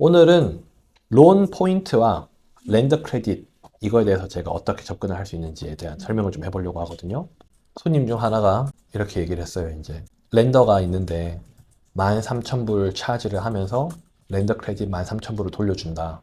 오늘은 론 포인트와 렌더 크레딧 이거에 대해서 제가 어떻게 접근을 할 수 있는지에 대한 설명을 좀 해보려고 하거든요. 손님 중 하나가 이렇게 얘기를 했어요. 이제 렌더가 있는데 13,000불 차지를 하면서 렌더 크레딧 13,000불을 돌려준다.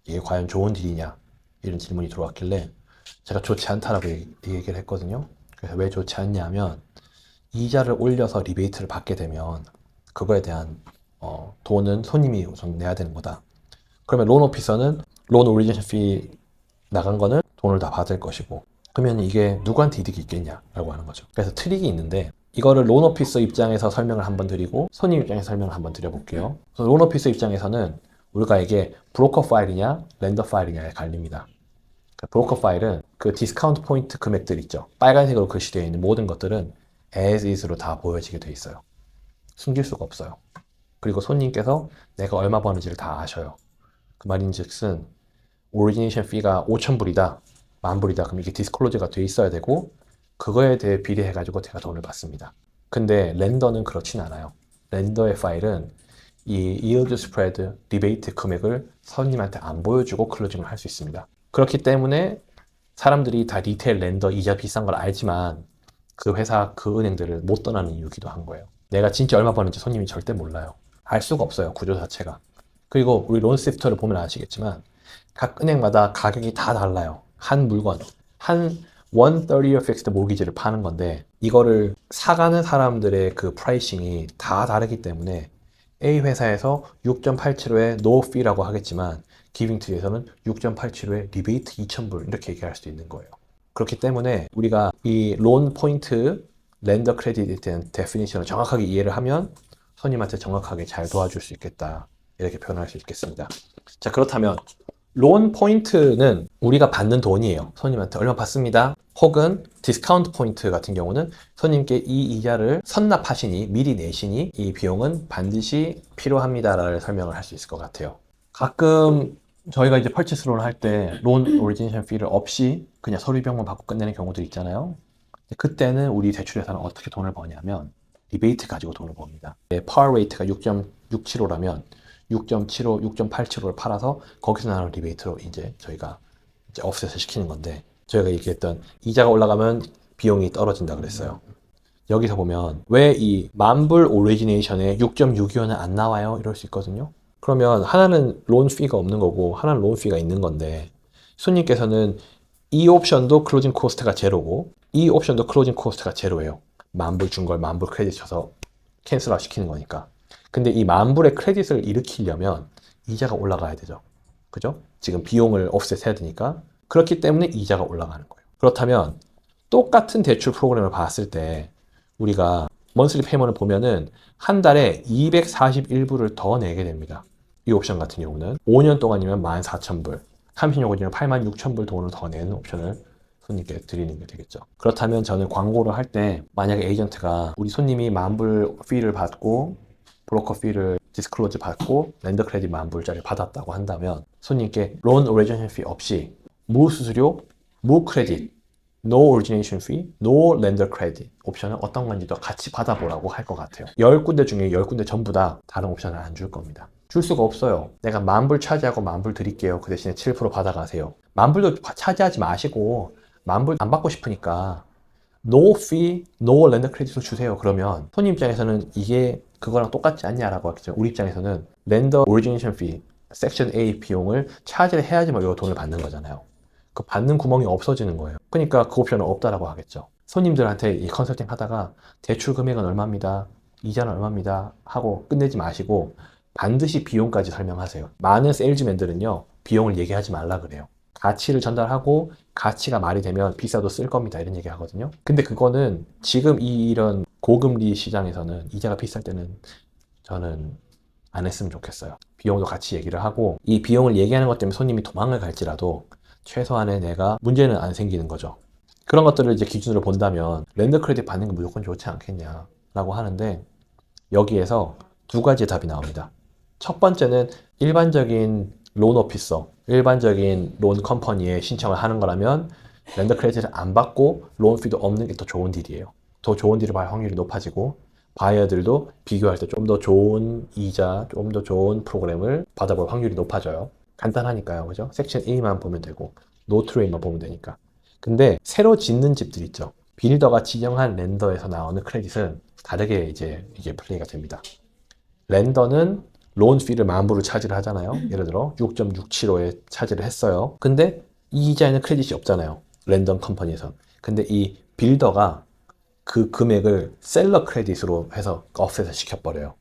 이게 과연 좋은 딜이냐? 이런 질문이 들어왔길래 제가 좋지 않다라고 얘기를 했거든요. 그래서 왜 좋지 않냐면 이자를 올려서 리베이트를 받게 되면 그거에 대한 돈은 손님이 우선 내야 되는 거다. 그러면 론 오피서는 론 오리지네이션 피 나간 거는 돈을 다 받을 것이고, 그러면 이게 누구한테 이득이 있겠냐라고 하는 거죠. 그래서 트릭이 있는데 이거를 론 오피서 입장에서 설명을 한번 드리고 손님 입장에서 설명을 한번 드려볼게요. 론 오피서 입장에서는 우리가 이게 브로커 파일이냐 렌더 파일이냐에 갈립니다. 브로커 파일은 그 디스카운트 포인트 금액들 있죠. 빨간색으로 글씨되어 있는 모든 것들은 as is로 다 보여지게 돼 있어요. 숨길 수가 없어요. 그리고 손님께서 내가 얼마 버는지를 다 아셔요. 그 말인즉슨 오리지네이션 피가 5,000불이다, 10,000불이다. 그럼 이게 디스클로즈가 돼 있어야 되고 그거에 대해 비례해가지고 제가 돈을 받습니다. 근데 렌더는 그렇진 않아요. 렌더의 파일은 이 yield spread, 리베이트 금액을 손님한테 안 보여주고 클로징을 할 수 있습니다. 그렇기 때문에 사람들이 다 리테일 렌더 이자 비싼 걸 알지만 그 회사, 그 은행들을 못 떠나는 이유기도 한 거예요. 내가 진짜 얼마 버는지 손님이 절대 몰라요. 알 수가 없어요, 구조 자체가. 그리고 우리 론시프터를 보면 아시겠지만 각 은행마다 가격이 다 달라요. 한 물건, 한 130year fixed mortgage를 파는 건데 이거를 사가는 사람들의 그 프라이싱이 다 다르기 때문에 A 회사에서 6.875에 no fee라고 하겠지만 기빙트에서는 6.875에 리베이트 2,000불 이렇게 얘기할 수도 있는 거예요. 그렇기 때문에 우리가 이 론 포인트, 렌더 크레딧에 대한 데피니션을 정확하게 이해를 하면 손님한테 정확하게 잘 도와줄 수 있겠다. 이렇게 표현할 수 있겠습니다. 자, 그렇다면 론 포인트는 우리가 받는 돈이에요. 손님한테 얼마 받습니다. 혹은 디스카운트 포인트 같은 경우는 손님께 이 이자를 선납하시니 미리 내시니 이 비용은 반드시 필요합니다라는 설명을 할 수 있을 것 같아요. 가끔 저희가 이제 펄치스 론을 할 때 론 오리지네이션 피를 없이 그냥 서류 비용만 받고 끝내는 경우들 있잖아요. 그때는 우리 대출회사는 어떻게 돈을 버냐면 리베이트 가지고 돈을 법니다. 파워 레이트가 6.675라면 6.75, 6.875를 팔아서 거기서 나는 리베이트로 이제 저희가 이제 offset을 시키는 건데, 저희가 얘기했던 이자가 올라가면 비용이 떨어진다 그랬어요. 여기서 보면 왜 이 만불 오리지네이션에 6.625는 안 나와요? 이럴 수 있거든요. 그러면 하나는 론 피가 없는 거고 하나는 론 피가 있는 건데 손님께서는 이 옵션도 클로징 코스트가 제로고 이 옵션도 클로징 코스트가 제로예요. 만불 준 걸 만불 크레딧 쳐서 캔슬아웃 시키는 거니까. 근데 이 만불의 크레딧을 일으키려면 이자가 올라가야 되죠. 그죠? 지금 비용을 offset 해야 되니까. 그렇기 때문에 이자가 올라가는 거예요. 그렇다면 똑같은 대출 프로그램을 봤을 때 우리가 먼슬리 페이먼을 보면은 한 달에 241불을 더 내게 됩니다. 이 옵션 같은 경우는 5년 동안이면 14,000불, 36년이면 86,000불 돈을 더 내는 옵션을 손님께 드리는 게 되겠죠. 그렇다면 저는 광고를 할 때 만약에 에이전트가 우리 손님이 10,000불 피를 받고 브로커 피를 디스클로즈 받고 렌더 크레딧 10,000불짜리 받았다고 한다면 손님께 론 오리지네이션 피 없이 무 수수료, 무 크레딧, no origination fee, no lender credit 옵션은 어떤 건지도 같이 받아보라고 할 것 같아요. 10군데 중에 10군데 전부 다 다른 옵션을 안 줄 겁니다. 줄 수가 없어요. 내가 10,000불 차지하고 10,000불 드릴게요. 그 대신에 7% 받아가세요. 10,000불도 차지하지 마시고 10,000불 안 받고 싶으니까 no fee, no lender credit로 주세요. 그러면 손님 입장에서는 이게 그거랑 똑같지 않냐라고 하겠죠. 우리 입장에서는 lender origination fee, 섹션 A 비용을 차지를 해야지만 이 돈을 받는 거잖아요. 그 받는 구멍이 없어지는 거예요. 그러니까 그 옵션은 없다라고 하겠죠. 손님들한테 이 컨설팅 하다가 대출 금액은 얼마입니다, 이자는 얼마입니다 하고 끝내지 마시고 반드시 비용까지 설명하세요. 많은 세일즈맨들은요 비용을 얘기하지 말라 그래요. 가치를 전달하고 가치가 말이 되면 비싸도 쓸 겁니다 이런 얘기 하거든요. 근데 그거는 지금 이런 고금리 시장에서는 이자가 비쌀 때는 저는 안 했으면 좋겠어요. 비용도 같이 얘기를 하고 이 비용을 얘기하는 것 때문에 손님이 도망을 갈지라도 최소한의 내가 문제는 안 생기는 거죠. 그런 것들을 이제 기준으로 본다면 렌더 크레딧 받는 게 무조건 좋지 않겠냐라고 하는데 여기에서 두 가지 답이 나옵니다. 첫 번째는 일반적인 론 오피서, 일반적인 론 컴퍼니에 신청을 하는 거라면 렌더 크레딧을 안 받고 론 피도 없는 게 더 좋은 딜이에요. 더 좋은 딜을 받을 확률이 높아지고 바이어들도 비교할 때 좀 더 좋은 이자, 좀 더 좋은 프로그램을 받아볼 확률이 높아져요. 간단하니까요, 그죠? 섹션 A만 보면 되고 노트레인만 보면 되니까. 근데 새로 짓는 집들 있죠. 빌더가 지정한 렌더에서 나오는 크레딧은 다르게 이제 이게 플레이가 됩니다. 렌더는 론 피를 만불을 차지를 하잖아요. 예를 들어 6.675에 차지를 했어요. 근데 이 이자에는 크레딧이 없잖아요. 랜덤 컴퍼니에서. 근데 이 빌더가 그 금액을 셀러 크레딧으로 해서 offset 시켜버려요.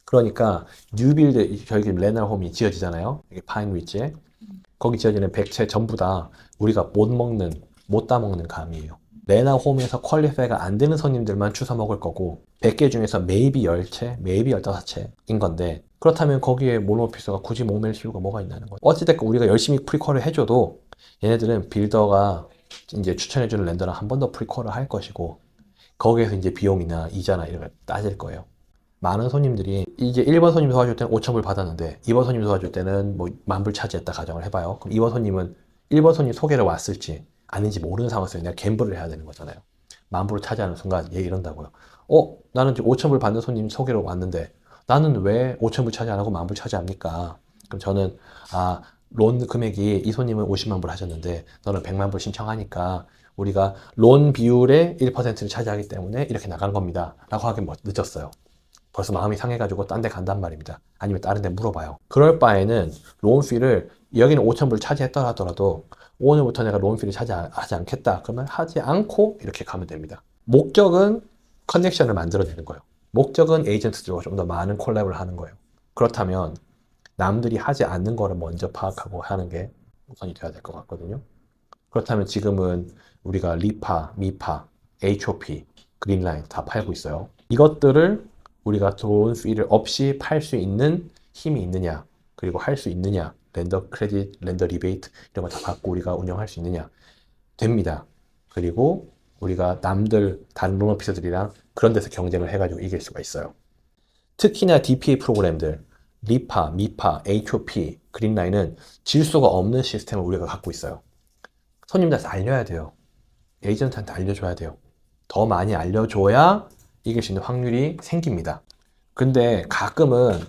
그러니까 뉴빌드, 저희 집 레널홈이 지어지잖아요. 이게 파인위치에. 거기 지어지는 백채 전부 다 우리가 못 따먹는 감이에요. 레나홈에서 퀄리파이가 안 되는 손님들만 주워 먹을 거고 100개 중에서 maybe 10채, maybe 15채인 건데 그렇다면 거기에 모노피스가 굳이 목맬 필요가 뭐가 있냐는 거죠. 어찌됐건 우리가 열심히 프리퀄을 해줘도 얘네들은 빌더가 이제 추천해주는 랜더랑 한 번 더 프리퀄을 할 것이고 거기에서 이제 비용이나 이자나 이런 걸 따질 거예요. 많은 손님들이 이제 1번 손님 도와줄 때는 5,000불 받았는데 2번 손님 도와줄 때는 뭐 10,000불 차지했다 가정을 해봐요. 그럼 2번 손님은 1번 손님 소개를 왔을지 아닌지 모르는 상황에서 내가 갬블을 해야 되는 거잖아요. 10,000불을 차지하는 순간 얘 이런다고요. 나는 지금 5,000불 받는 손님 소개로 왔는데 나는 왜 5,000불 차지 안 하고 10,000불 차지합니까? 그럼 저는 론 금액이 이 손님은 50만 불 하셨는데 너는 100만 불 신청하니까 우리가 론 비율의 1%를 차지하기 때문에 이렇게 나간 겁니다. 라고 하긴 늦었어요. 벌써 마음이 상해가지고 딴 데 간단 말입니다. 아니면 다른 데 물어봐요. 그럴 바에는 론피를 여기는 5,000불 차지했더라 하더라도 오늘부터 내가 론피를 차지하지 않겠다. 그러면 하지 않고 이렇게 가면 됩니다. 목적은 커넥션을 만들어내는 거예요. 목적은 에이전트들과 좀 더 많은 콜랩을 하는 거예요. 그렇다면 남들이 하지 않는 거를 먼저 파악하고 하는 게 우선이 돼야 될 것 같거든요. 그렇다면 지금은 우리가 리파, 미파, HOP, 그린라인 다 팔고 있어요. 이것들을 우리가 돈 피를 없이 팔 수 있는 힘이 있느냐, 그리고 할 수 있느냐, 렌더 크레딧, 렌더 리베이트 이런 거 다 받고 우리가 운영할 수 있느냐, 됩니다. 그리고 우리가 남들, 다른 론 오피서들이랑 그런 데서 경쟁을 해가지고 이길 수가 있어요. 특히나 DPA 프로그램들, 리파, 미파, HOP, 그린라인은 질 수가 없는 시스템을 우리가 갖고 있어요. 손님들한테 알려야 돼요. 에이전트한테 알려줘야 돼요. 더 많이 알려줘야 이길 수 있는 확률이 생깁니다. 근데 가끔은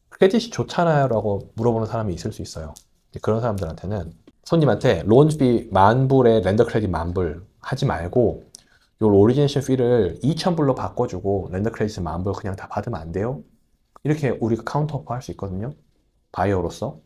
크레딧이 좋잖아요 라고 물어보는 사람이 있을 수 있어요. 그런 사람들한테는 손님한테 론피 10,000불에 렌더 크레딧 10,000불 하지 말고 요 오리지네이션 피를 2,000불로 바꿔주고 렌더 크레딧 10,000불 그냥 다 받으면 안 돼요? 이렇게 우리가 카운터오퍼 할 수 있거든요. 바이어로서.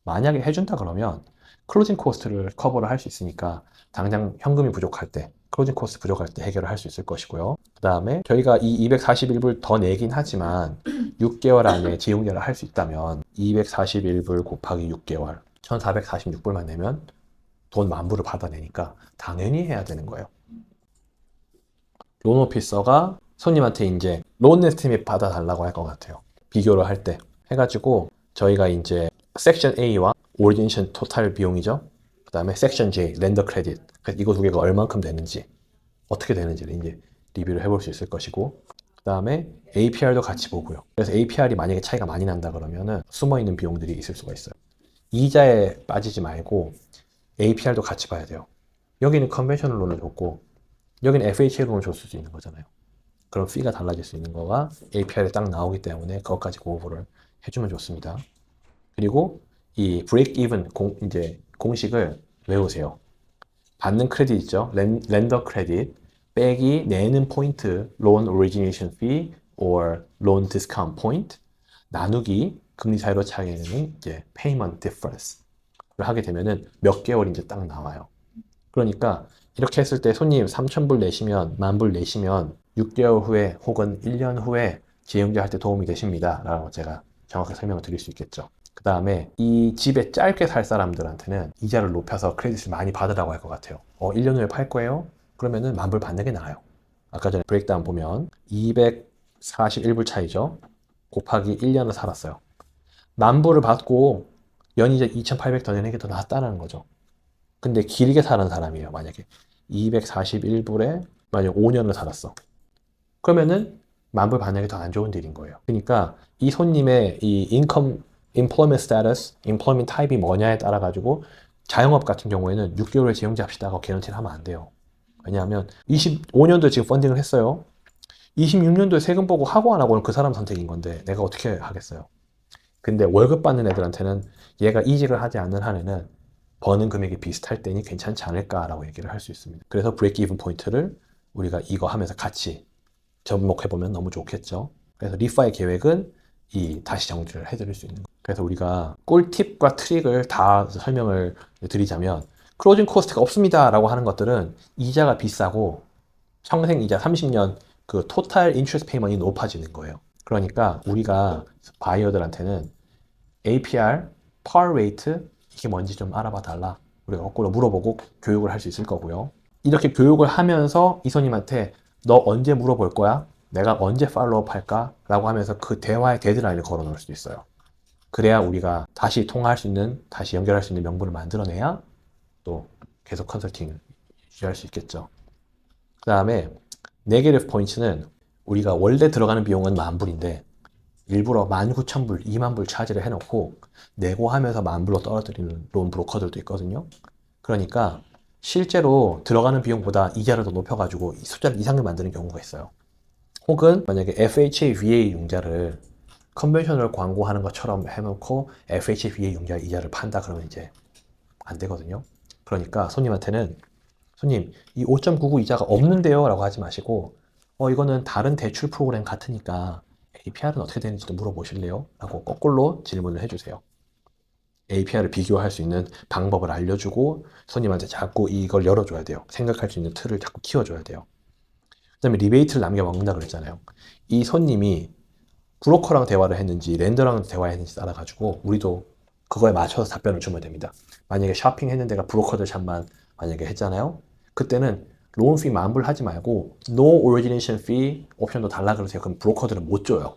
만약에 해준다 그러면 클로징 코스트를 커버를 할 수 있으니까 당장 현금이 부족할 때, 클로징 코스트 부족할 때 해결을 할 수 있을 것이고요. 그 다음에 저희가 이 241불 더 내긴 하지만 6개월 안에 재용결을 할 수 있다면 241불 곱하기 6개월 1,446불만 내면 돈 10,000불을 받아내니까 당연히 해야 되는 거예요. 론 오피서가 손님한테 이제 론 에스티메이트 받아달라고 할 것 같아요. 비교를 할 때 해가지고 저희가 이제 섹션 A와 오리지네이션 토탈 비용이죠. 그 다음에 섹션 J 렌더 크레딧 이거 두 개가 얼만큼 되는지 어떻게 되는지를 이제 리뷰를 해볼 수 있을 것이고 그 다음에 APR도 같이 보고요. 그래서 APR이 만약에 차이가 많이 난다 그러면은 숨어있는 비용들이 있을 수가 있어요. 이자에 빠지지 말고 APR도 같이 봐야 돼요. 여기는 컨벤셔널 론을 줬고 여기는 FHA 론을 줬을 수 있는 거잖아요. 그럼 피가 달라질 수 있는 거가 APR에 딱 나오기 때문에 그것까지 공부를 해주면 좋습니다. 그리고 이 break even 이제 공식을 외우세요. 받는 크레딧 있죠? 렌더 크레딧 빼기 내는 포인트 loan origination fee or loan discount point 나누기 금리 사이로 차이는 이제 payment difference를 하게 되면은 몇 개월 이제 딱 나와요. 그러니까 이렇게 했을 때 손님 3,000불 내시면 10,000불 내시면 6개월 후에 혹은 1년 후에 재용제할 때 도움이 되십니다. 라고 제가 정확하게 설명을 드릴 수 있겠죠. 그 다음에 이 집에 짧게 살 사람들한테는 이자를 높여서 크레딧을 많이 받으라고 할 것 같아요. 1년 후에 팔 거예요? 그러면은 10,000불 받는 게 나아요. 아까 전에 브레이크다운 보면 241불 차이죠. 곱하기 1년을 살았어요. 10,000불을 받고 연이자 2,800 더 내는 게 더 낫다는 거죠. 근데 길게 사는 사람이에요. 만약에 241불에 만약 5년을 살았어. 그러면은 10,000불 받는 게 더 안 좋은 딜인 거예요. 그러니까 이 손님의 이 employment status, employment type이 뭐냐에 따라 가지고 자영업 같은 경우에는 6개월에 재용제 합시다 하고 개런티를 하면 안 돼요. 왜냐하면 25년도 지금 펀딩을 했어요. 26년도에 세금 보고 하고 안 하고는 그 사람 선택인 건데 내가 어떻게 하겠어요. 근데 월급 받는 애들한테는 얘가 이직을 하지 않는 한에는 버는 금액이 비슷할 때니 괜찮지 않을까라고 얘기를 할 수 있습니다. 그래서 브레이크 이븐 포인트를 우리가 이거 하면서 같이 접목해보면 너무 좋겠죠. 그래서 리파의 계획은 이 다시 정리를 해드릴 수 있는 거예요. 그래서 우리가 꿀팁과 트릭을 다 설명을 드리자면 클로징 코스트가 없습니다 라고 하는 것들은 이자가 비싸고 평생 이자 30년 그 토탈 인트레스트 페이먼이 높아지는 거예요. 그러니까 우리가 바이어들한테는 APR, par rate 이게 뭔지 좀 알아봐 달라. 우리가 거꾸로 물어보고 교육을 할 수 있을 거고요. 이렇게 교육을 하면서 이소님한테 너 언제 물어볼 거야? 내가 언제 팔로우업 할까? 라고 하면서 그 대화의 데드라인을 걸어 놓을 수도 있어요. 그래야 우리가 다시 통화할 수 있는, 다시 연결할 수 있는 명분을 만들어내야 또 계속 컨설팅을 유지할 수 있겠죠. 그 다음에 네게티브 포인트는 우리가 원래 들어가는 비용은 10,000불인데 일부러 19,000불, 20,000불 차지를 해놓고 내고 하면서 10,000불로 떨어뜨리는 론 브로커들도 있거든요. 그러니까 실제로 들어가는 비용보다 이자를 더 높여가지고 숫자를 이상을 만드는 경우가 있어요. 혹은 만약에 FHA, VA 융자를 컨벤셔널 광고하는 것처럼 해놓고 FHA, VA 융자 이자를 판다 그러면 이제 안 되거든요. 그러니까 손님한테는 손님 이 5.99 이자가 없는데요 라고 하지 마시고 이거는 다른 대출 프로그램 같으니까 APR은 어떻게 되는지도 물어보실래요? 라고 거꾸로 질문을 해주세요. APR을 비교할 수 있는 방법을 알려주고 손님한테 자꾸 이걸 열어줘야 돼요. 생각할 수 있는 틀을 자꾸 키워줘야 돼요. 그 다음에 리베이트를 남겨먹는다 그랬잖아요. 이 손님이 브로커랑 대화를 했는지 렌더랑 대화했는지 따라가지고 우리도 그거에 맞춰서 답변을 주면 됩니다. 만약에 쇼핑했는 데가 브로커들 샵만 만약에 했잖아요. 그때는 로운 피 만불 하지 말고 No Origination Fee 옵션도 달라 그러세요. 그럼 브로커들은 못 줘요.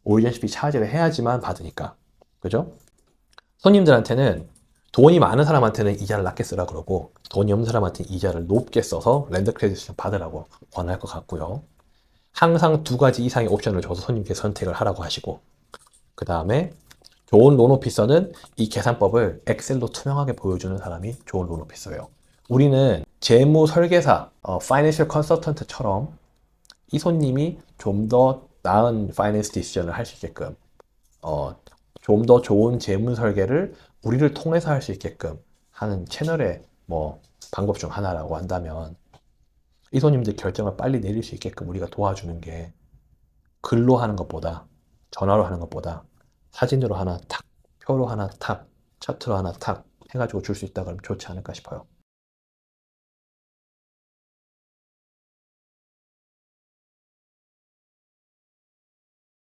Origination Fee 차지를 해야지만 받으니까. 그죠? 손님들한테는 돈이 많은 사람한테는 이자를 낮게 쓰라 그러고 돈이 없는 사람한테는 이자를 높게 써서 랜더 크레딧을 받으라고 권할 것 같고요. 항상 2가지 이상의 옵션을 줘서 손님께 선택을 하라고 하시고 그 다음에 좋은 론 오피서는 이 계산법을 엑셀로 투명하게 보여주는 사람이 좋은 론 오피서예요. 우리는 재무 설계사, 파이낸셜 컨설턴트처럼 이 손님이 좀 더 나은 파이낸스 디시전을 할 수 있게끔 좀 더 좋은 재무 설계를 우리를 통해서 할 수 있게끔 하는 채널의 방법 중 하나라고 한다면 이 손님들 결정을 빨리 내릴 수 있게끔 우리가 도와주는 게 글로 하는 것보다 전화로 하는 것보다 사진으로 하나 탁, 표로 하나 탁, 차트로 하나 탁 해가지고 줄 수 있다 그러면 좋지 않을까 싶어요.